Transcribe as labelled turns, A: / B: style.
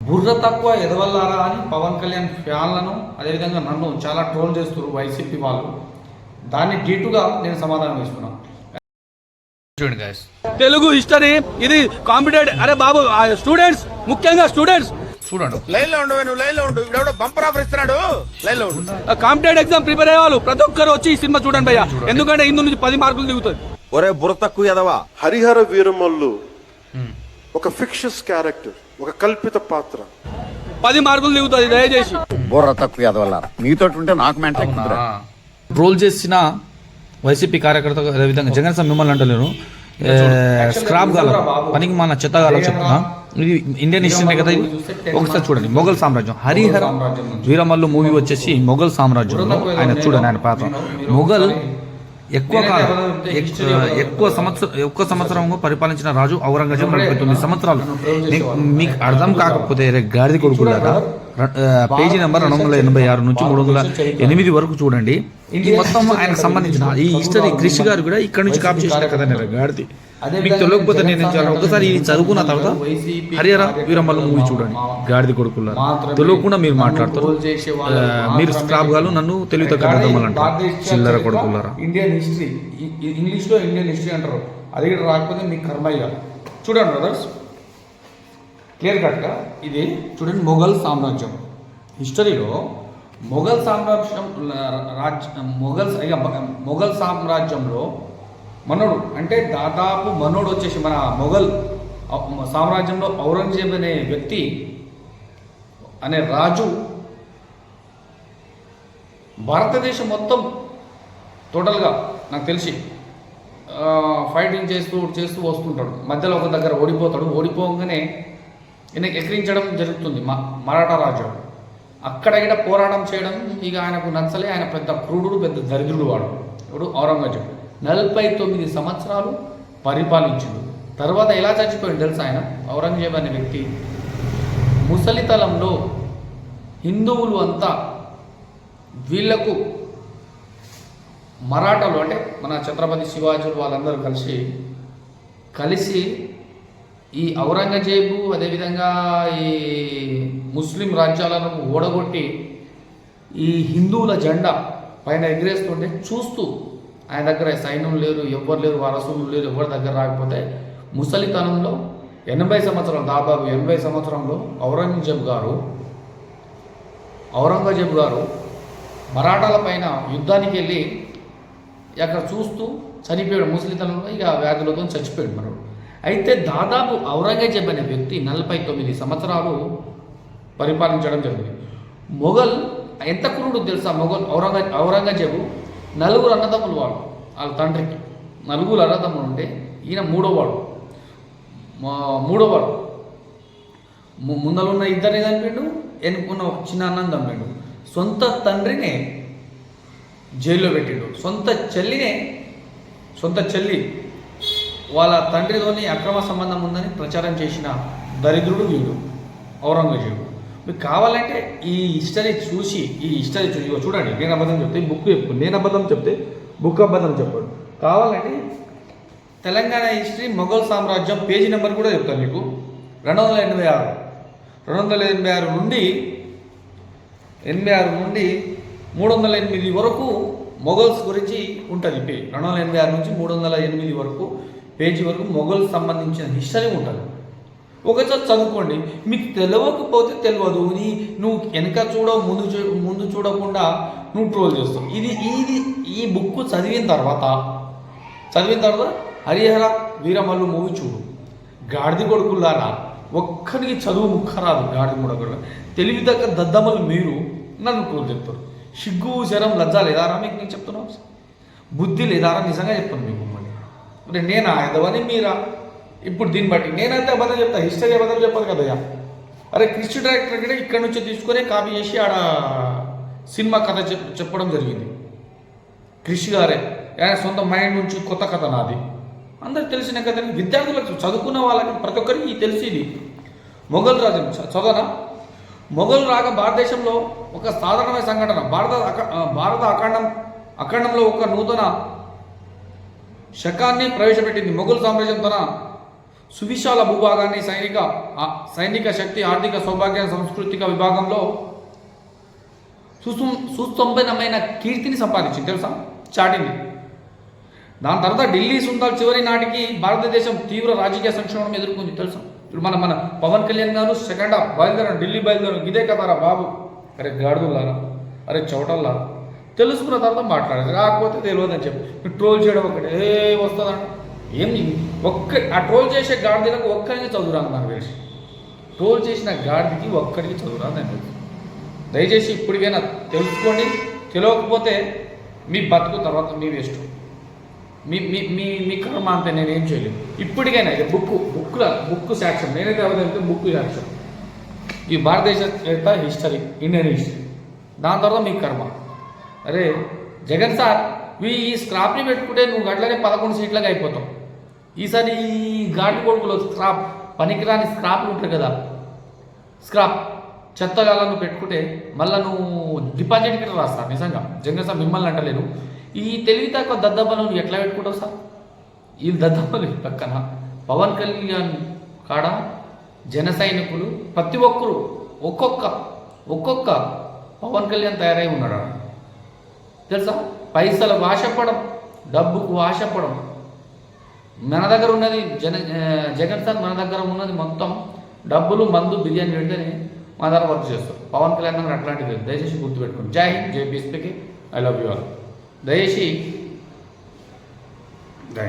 A: బుర్ర తక్కువ ఎదవల్లారా అని పవన్ కళ్యాణ్ ఫ్యాన్లను అదేవిధంగా నన్ను చాలా ట్రోల్ చేస్తున్నారు వైసీపీ వాళ్ళు. దాన్ని డీటుగా నేను సమాధానం ఇస్తున్నాను.
B: చూడండి గైస్,
C: తెలుగు హిస్టరీ ఇది కాంపిటేటివ్. అరే బాబు, స్టూడెంట్స్, ముఖ్యంగా స్టూడెంట్స్
B: చూడండి.
D: లైన్ లో ఉండు, నువ్వు లైన్ లో ఉండు. ఇప్పుడు బంపర్ ఆఫర్ ఇస్తున్నాడు, లైన్ లో ఉండు.
C: కాంపిటేటివ్ ఎగ్జామ్ ప్రిపేర్ అయ్యే వాళ్ళు ప్రతి ఒక్కరు వచ్చి ఈ సినిమా చూడండి భయ్యా, ఎందుకంటే ఇందు నుంచి 10 మార్కులు దిగుతుంది.
D: ఒరే బుర్ర తక్కువ ఎదవా.
E: హరిహర వీరమల్లు ఒక ఫిక్షస్ క్యారెక్టర్, ఒక కల్పిత పాత్ర.
C: 10 మార్కులు దిగుతుంది దయచేసి.
D: బుర్ర తక్కువ ఎదవల్లారా, మీతో ఉంటే నాకు మెంటల్.
B: ట్రోల్ చేసిన వైసీపీ కార్యకర్త అదేవిధంగా జగన్ సార్ మిమ్మల్ని అంటలేను, స్క్రాప్ గాల పనికి మన చెత్తగాల చెప్తున్నా. ఇది ఇండియన్ హిస్టరీ కదా, ఇది ఒకసారి చూడండి. మొఘల్ సామ్రాజ్యం, హరిహర వీరమల్లు మూవీ వచ్చేసి మొఘల్ సామ్రాజ్యంలో ఆయన చూడండి, ఆయన పాత్ర మొఘల్ ఎక్కువ సంవత్సరం పరిపాలించిన రాజు ఔరంగజేబు 49 సంవత్సరాలు. మీకు అర్థం కాకపోతే గాడిద కొడుకులారా, పేజీ నెంబర్ 286 నుంచి 308 వరకు చూడండి. ఈ మొత్తం ఆయనకు సంబంధించిన ఈ హిస్టరీ క్రిష్ గారు కూడా ఇక్కడ నుంచి కాపీ చేసిన కదా గాడిది. మీకు తెలియకపోతే నేను ఒకసారి ఇది చదువుకున్న తర్వాత హరిహర వీరమల్లు మూవీ చూడండి. గాడిది కొడుకులారా, తెలియకుండా మీరు మాట్లాడతారు. మీరు స్క్రాప్ గాలు నన్ను తెలివి తగ్గమంటారు, చిల్లర కొడుకులారా.
A: ఇండియన్ హిస్టరీ ఇంగ్లీష్లో ఇండియన్ హిస్టరీ అంటారు, అది కూడా రాకపోతే మీకు కర్మయ్య. చూడండి బ్రదర్స్, క్లియర్ కట్గా ఇది చూడండి. మొఘల్ సామ్రాజ్యం హిస్టరీలో మొఘల్ సామ్రాజ్యంలో మనోడు అంటే దాదాపు మనోడు వచ్చేసి మన మొఘల్ సామ్రాజ్యంలో ఔరంగజేబ్ అనే వ్యక్తి అనే రాజు భారతదేశం మొత్తం టోటల్గా నాకు తెలిసి ఫైటింగ్ చేస్తూ వస్తుంటాడు. మధ్యలో ఒక దగ్గర ఓడిపోతాడు. ఓడిపోగానే ఈయనకి ఎక్కిరించడం జరుగుతుంది మరాఠా రాజు. అక్కడ ఇక్కడ పోరాటం చేయడం ఇక ఆయనకు నచ్చలే. ఆయన పెద్ద క్రూరుడు, పెద్ద దరిద్రుడు వాడు. ఇప్పుడు ఔరంగజేబు 49 సంవత్సరాలు పరిపాలించిండు. తర్వాత ఎలా చచ్చిపోయింది తెలుసా ఆయన? ఔరంగజేబు అనే వ్యక్తి ముసలితలంలో హిందువులు అంతా వీళ్లకు మరాఠాలు అంటే మన ఛత్రపతి శివాజీలు వాళ్ళందరూ కలిసి ఈ ఔరంగజేబు అదేవిధంగా ఈ ముస్లిం రాజ్యాలను ఓడగొట్టి ఈ హిందువుల జెండా పైన ఎగిరేస్తుంటే చూస్తూ, ఆయన దగ్గర సైన్యం లేరు, ఎవ్వరు లేరు, వారసులు లేరు, ఎవరి దగ్గర రాకపోతే ముసలితనంలో 80 సంవత్సరాలు, దాదాపు 80 సంవత్సరంలో ఔరంగజేబు గారు మరాఠాల పైన యుద్ధానికి వెళ్ళి అక్కడ చూస్తూ చనిపోయాడు. ముసలితనంలో ఇక వ్యాధులతో చచ్చిపోయాడు మనోడు. అయితే దాదాపు ఔరంగజేబు అనే వ్యక్తి 49 సంవత్సరాలు పరిపాలించడం జరిగింది. మొఘల్ ఎంత క్రూరుడు తెలుసా? ఔరంగజేబు 4 అన్నదమ్ములు వాళ్ళ తండ్రికి 4 అన్నదమ్ములు ఉంటే ఈయన మూడోవాడు. ముందలున్న ఇద్దరిని చంపిండు, వెనుకున్న చిన్న అన్నం చంపిండు. సొంత తండ్రినే జైల్లో పెట్టిండు. సొంత చెల్లి వాళ్ళ తండ్రితోని అక్రమ సంబంధం ఉందని ప్రచారం చేసిన దరిద్రుడు వీడు ఔరంగజేబు. మీకు కావాలంటే ఈ హిస్టరీ చూసి చూడండి. నేను అబద్ధం చెప్తే బుక్ చెప్పు, నేను అబద్ధం చెప్తే బుక్ అబద్ధం చెప్పాడు. కావాలంటే తెలంగాణ హిస్టరీ మొఘల్ సామ్రాజ్యం పేజీ నెంబర్ కూడా చెప్తాను మీకు. 286 నుండి 308 వరకు మొఘల్స్ గురించి ఉంటుంది. 286 నుంచి 308 వరకు పేజీ వరకు మొఘల్ సంబంధించిన హిస్టరీ ఉంటుంది. ఒకసారి చదువుకోండి. మీకు తెలియకపోతే తెలియదు, నువ్వు వెనక చూడవు, ముందు చూడకుండా నువ్వు ట్రోల్ చేస్తావు. ఈ బుక్ చదివిన తర్వాత హరిహర వీరమల్లు మూవీ చూడు. గాడిది కొడుకులారా, ఒక్కరికి చదువు ముక్కరాదు. గాడిది కొడుకులా తెలివి దగ్గర దద్దమ్మలు మీరు నన్ను ట్రోల్ చెప్తారు. సిగ్గు శరం లజ్జ లేదారా మీకు? నేను చెప్తున్నాను, బుద్ధి లేదారా? నిజంగా చెప్తాను మీకు. మరి నేనా ఎదవని మీరా? ఇప్పుడు దీన్ని బట్టి నేనైతే అబద్ధం చెప్తా, హిస్టరీ అబద్ధం చెప్పదు కదయ్యా. అరే క్రిష్ డైరెక్టర్ కూడా ఇక్కడ నుంచి తీసుకొని కాపీ చేసి ఆడ సినిమా కథ చెప్పడం జరిగింది. క్రిష్ గారే ఆయన సొంత మైండ్ నుంచి కొత్త కథ నాది. అందరికి తెలిసిన కథని విద్యార్థులకు, చదువుకున్న వాళ్ళకి ప్రతి ఒక్కరికి తెలిసింది. మొఘల్ రాజ్యం చదవనా? మొఘల్ రాక భారతదేశంలో ఒక సాధారణమైన సంఘటన. భారత అఖండంలో ఒక నూతన శకాన్ని ప్రవేశపెట్టింది. మొఘల్ సామ్రాజ్యం తన సువిశాల భూభాగాన్ని సైనిక శక్తి, ఆర్థిక సౌభాగ్య, సాంస్కృతిక విభాగంలో సుసంపన్నమైన కీర్తిని సంపాదించింది, తెలుసా, చాటింది. దాని తర్వాత ఢిల్లీ సుల్తాన్ చివరి నాటికి భారతదేశం తీవ్ర రాజకీయ సంక్షోభం ఎదుర్కొంది, తెలుసా. ఇప్పుడు మన పవన్ కళ్యాణ్ గారు సెకండ్ హాఫ్ బయలుదేరారు, ఢిల్లీ బయలుదేరారు. ఇదే కదారా బాబు, అరే గాడులారా, అరే చౌటల్లారా, తెలుసుకున్న తర్వాత మాట్లాడారు. కాకపోతే తెలియదని చెప్పి ట్రోల్ చేయడం ఒకటి వస్తుందంట. ఏం ఆ ట్రోల్ చేసే గాడిదలకు ఒక్కరికి చదువురాను నాకు తెలిసి. ట్రోల్ చేసిన గాడిదికి ఒక్కడికి చదువురాను నాకు తెలుసు. దయచేసి ఇప్పటికైనా తెలుసుకోండి. తెలియకపోతే మీ బతుకు తర్వాత మీ వేస్ట్, మీ మీ మీ మీ కర్మ అంతే, నేనేం చేయలేదు. ఇప్పటికైనా ఇది బుక్ సాక్ష్యం, నేనైతే ఎవరైతే బుక్ సాక్ష్యం. ఈ భారతదేశ చరిత్ర, హిస్టరీ, ఇండియన్ హిస్టరీ, దాని తర్వాత మీ కర్మ. అరే జగన్ సార్, ఈ స్క్రాప్ని పెట్టుకుంటే నువ్వు అట్లనే 11 సీట్లకు అయిపోతావు. ఈసారి ఈ గాడి కొడుకులో స్క్రాప్, పనికిరాని స్క్రాప్లు ఉంటాయి కదా, స్క్రాప్ చెత్తగాలను పెట్టుకుంటే మళ్ళీ నువ్వు డిపాజిట్కి రాస్తా. నిజంగా జగన్ సార్ మిమ్మల్ని అంటలేను. ఈ తెలివి తక్కువ దద్దమ్మలు నువ్వు ఎట్లా పెట్టుకుంటావు సార్? ఈ దద్దమ్మలు పక్కన పవన్ కళ్యాణ్ కాడ జన సైనికులు ప్రతి ఒక్కరు ఒక్కొక్క పవన్ కళ్యాణ్ తయారై ఉన్నాడు, తెలుసా. పైసలకు ఆశపడం, డబ్బుకు ఆశపడం. మన దగ్గర ఉన్నది జగన్ సార్, మన దగ్గర ఉన్నది మొత్తం డబ్బులు, మందు, బిర్యానీ పెడితేనే మన దగ్గర వర్క్ చేస్తారు. పవన్ కళ్యాణ్ గారు అట్లాంటిది దయచేసి గుర్తుపెట్టుకోండి. జై హింద్, జై బీఎస్పీకి, ఐ లవ్ యూ ఆల్. దయచేసి జై.